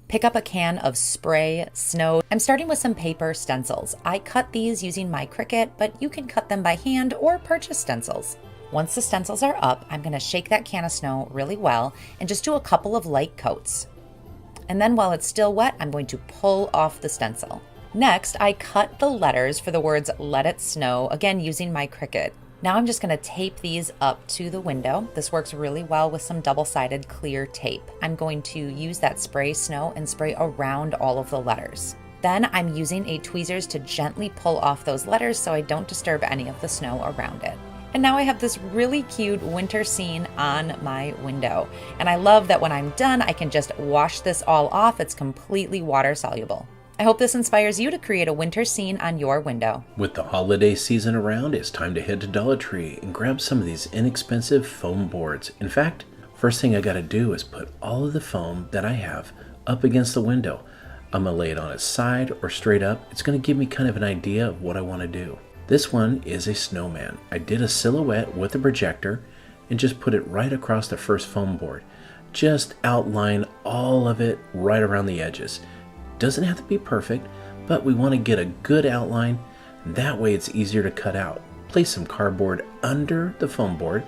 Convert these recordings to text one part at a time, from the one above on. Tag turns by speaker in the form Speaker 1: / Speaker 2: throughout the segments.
Speaker 1: Pick up a can of spray snow. I'm starting with some paper stencils. I cut these using my Cricut, but you can cut them by hand or purchase stencils. Once the stencils are up, I'm going to shake that can of snow really well and just do a couple of light coats. And then while it's still wet, I'm going to pull off the stencil. Next, I cut the letters for the words "Let It Snow," again using my Cricut. Now I'm just going to tape these up to the window. This works really well with some double-sided clear tape. I'm going to use that spray snow and spray around all of the letters. Then I'm using a tweezers to gently pull off those letters so I don't disturb any of the snow around it. And now I have this really cute winter scene on my window. And I love that when I'm done, I can just wash this all off. It's completely water soluble. I hope this inspires you to create a winter scene on your window.
Speaker 2: With the holiday season around, it's time to head to Dollar Tree and grab some of these inexpensive foam boards. In fact, first thing I gotta do is put all of the foam that I have up against the window. I'm gonna lay it on its side or straight up. It's gonna give me kind of an idea of what I wanna do. This one is a snowman. I did a silhouette with a projector and just put it right across the first foam board. Just outline all of it right around the edges. Doesn't have to be perfect, but we want to get a good outline. That way it's easier to cut out. Place some cardboard under the foam board,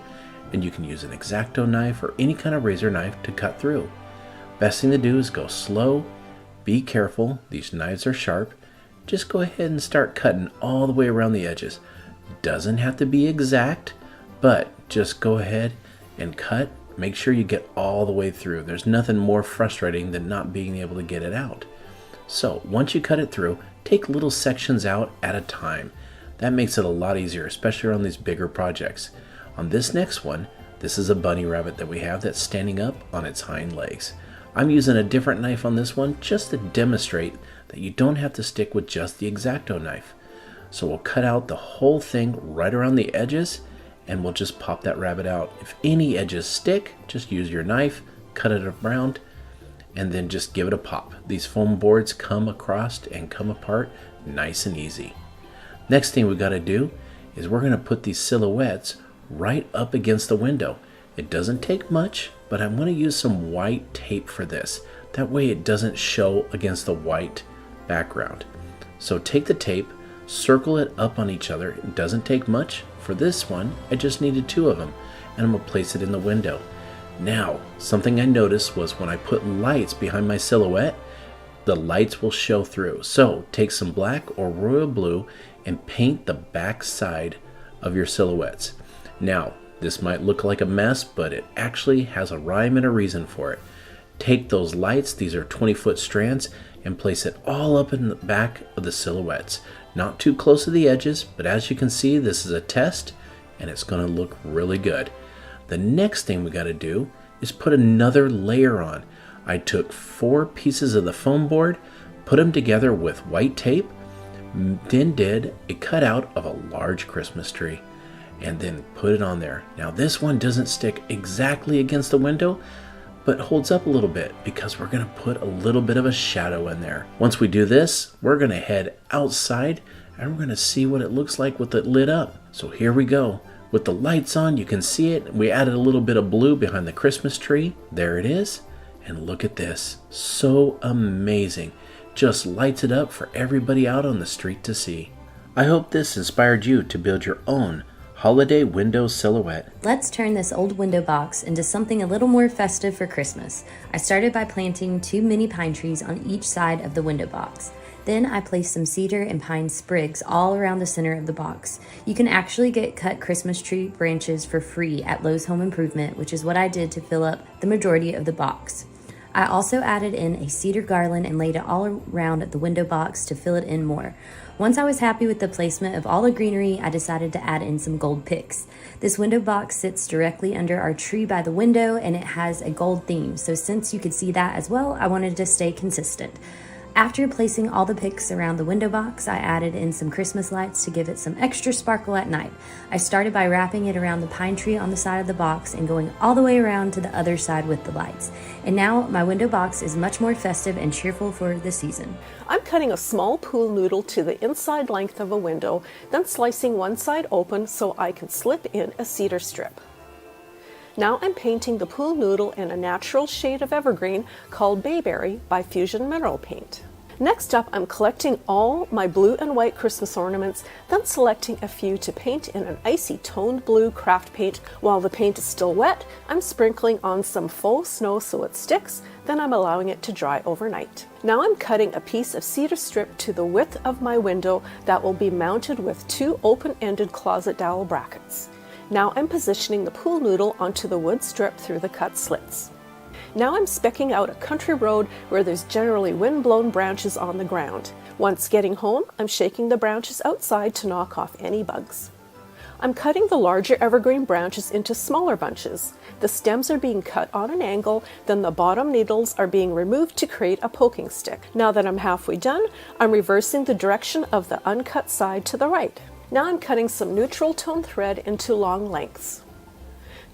Speaker 2: and you can use an X-Acto knife or any kind of razor knife to cut through. Best thing to do is go slow, be careful, these knives are sharp. Just go ahead and start cutting all the way around the edges. Doesn't have to be exact, but just go ahead and cut. Make sure you get all the way through. There's nothing more frustrating than not being able to get it out. So once you cut it through, take little sections out at a time. That makes it a lot easier, especially on these bigger projects. On this next one, this is a bunny rabbit that we have that's standing up on its hind legs. I'm using a different knife on this one just to demonstrate that you don't have to stick with just the X-Acto knife. So we'll cut out the whole thing right around the edges and we'll just pop that rabbit out. If any edges stick, just use your knife, cut it around, and then just give it a pop. These foam boards come across and come apart nice and easy. Next thing we got to do is we're going to put these silhouettes right up against the window. It doesn't take much, but I'm going to use some white tape for this. That way it doesn't show against the white background. So take the tape, circle it up on each other. It doesn't take much. For this one, I just needed 2 of them, and I'm going to place it in the window. Now, something I noticed was when I put lights behind my silhouette, the lights will show through. So take some black or royal blue and paint the back side of your silhouettes. Now, this might look like a mess, but it actually has a rhyme and a reason for it. Take those lights, these are 20-foot strands, and place it all up in the back of the silhouettes. Not too close to the edges, but as you can see, this is a test, and it's going to look really good. The next thing we got to do is put another layer on. I took 4 pieces of the foam board, put them together with white tape, then did a cutout of a large Christmas tree, and then put it on there. Now this one doesn't stick exactly against the window, but holds up a little bit because we're going to put a little bit of a shadow in there. Once we do this, we're going to head outside and we're going to see what it looks like with it lit up. So here we go. With the lights on, you can see it. We added a little bit of blue behind the Christmas tree. There it is. And look at this. So amazing. Just lights it up for everybody out on the street to see. I hope this inspired you to build your own holiday window silhouette.
Speaker 3: Let's turn this old window box into something a little more festive for Christmas. I started by planting 2 mini pine trees on each side of the window box. Then I placed some cedar and pine sprigs all around the center of the box. You can actually get cut Christmas tree branches for free at Lowe's Home Improvement, which is what I did to fill up the majority of the box. I also added in a cedar garland and laid it all around the window box to fill it in more. Once I was happy with the placement of all the greenery, I decided to add in some gold picks. This window box sits directly under our tree by the window and it has a gold theme. So since you could see that as well, I wanted to stay consistent. After placing all the picks around the window box, I added in some Christmas lights to give it some extra sparkle at night. I started by wrapping it around the pine tree on the side of the box and going all the way around to the other side with the lights. And now my window box is much more festive and cheerful for the season.
Speaker 4: I'm cutting a small pool noodle to the inside length of a window, then slicing one side open so I can slip in a cedar strip. Now I'm painting the pool noodle in a natural shade of evergreen called Bayberry by Fusion Mineral Paint. Next up, I'm collecting all my blue and white Christmas ornaments, then selecting a few to paint in an icy toned blue craft paint. While the paint is still wet, I'm sprinkling on some faux snow so it sticks, then I'm allowing it to dry overnight. Now I'm cutting a piece of cedar strip to the width of my window that will be mounted with 2 open-ended closet dowel brackets. Now I'm positioning the pool noodle onto the wood strip through the cut slits. Now I'm specking out a country road where there's generally wind-blown branches on the ground. Once getting home, I'm shaking the branches outside to knock off any bugs. I'm cutting the larger evergreen branches into smaller bunches. The stems are being cut on an angle, then the bottom needles are being removed to create a poking stick. Now that I'm halfway done, I'm reversing the direction of the uncut side to the right. Now I'm cutting some neutral tone thread into long lengths.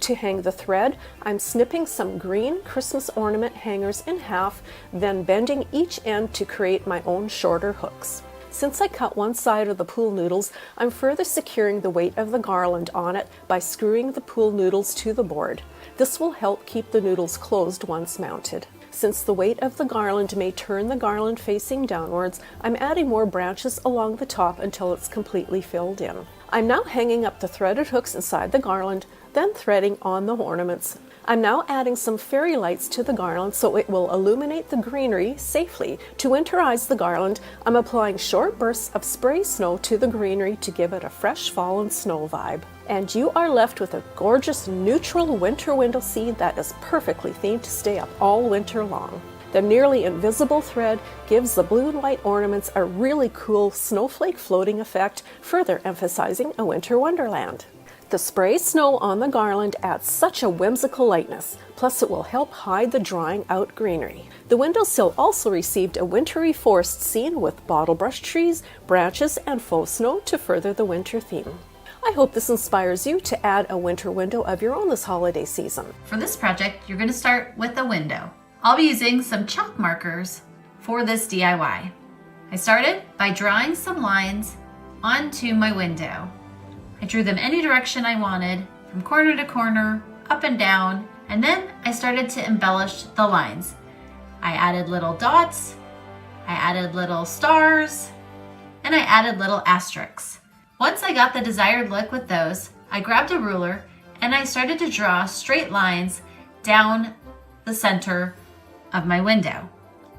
Speaker 4: To hang the thread, I'm snipping some green Christmas ornament hangers in half, then bending each end to create my own shorter hooks. Since I cut one side of the pool noodles, I'm further securing the weight of the garland on it by screwing the pool noodles to the board. This will help keep the noodles closed once mounted. Since the weight of the garland may turn the garland facing downwards, I'm adding more branches along the top until it's completely filled in. I'm now hanging up the threaded hooks inside the garland, then threading on the ornaments. I'm now adding some fairy lights to the garland so it will illuminate the greenery safely. To winterize the garland, I'm applying short bursts of spray snow to the greenery to give it a fresh fallen snow vibe. And you are left with a gorgeous neutral winter window scene that is perfectly themed to stay up all winter long. The nearly invisible thread gives the blue and white ornaments a really cool snowflake floating effect, further emphasizing a winter wonderland. The spray snow on the garland adds such a whimsical lightness, plus it will help hide the drying out greenery. The windowsill also received a wintry forest scene with bottle brush trees, branches, and faux snow to further the winter theme. I hope this inspires you to add a winter window of your own this holiday season.
Speaker 5: For this project, you're going to start with a window. I'll be using some chalk markers for this DIY. I started by drawing some lines onto my window. I drew them any direction I wanted, from corner to corner, up and down, and then I started to embellish the lines. I added little dots, I added little stars, and I added little asterisks. Once I got the desired look with those, I grabbed a ruler and I started to draw straight lines down the center of my window.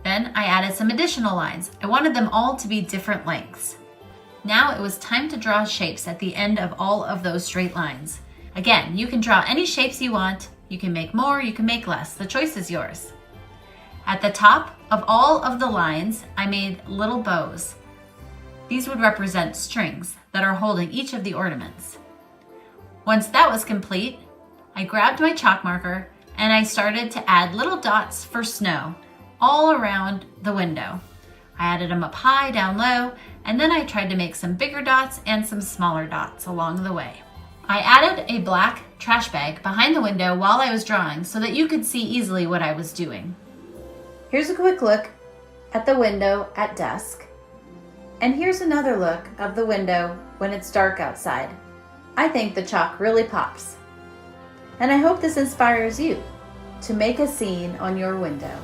Speaker 5: Then I added some additional lines. I wanted them all to be different lengths. Now it was time to draw shapes at the end of all of those straight lines. Again, you can draw any shapes you want. You can make more, you can make less. The choice is yours. At the top of all of the lines, I made little bows. These would represent strings that are holding each of the ornaments. Once that was complete, I grabbed my chalk marker and I started to add little dots for snow all around the window. I added them up high, down low, and then I tried to make some bigger dots and some smaller dots along the way. I added a black trash bag behind the window while I was drawing so that you could see easily what I was doing. Here's a quick look at the window at dusk. And here's another look of the window when it's dark outside. I think the chalk really pops. And I hope this inspires you to make a scene on your window.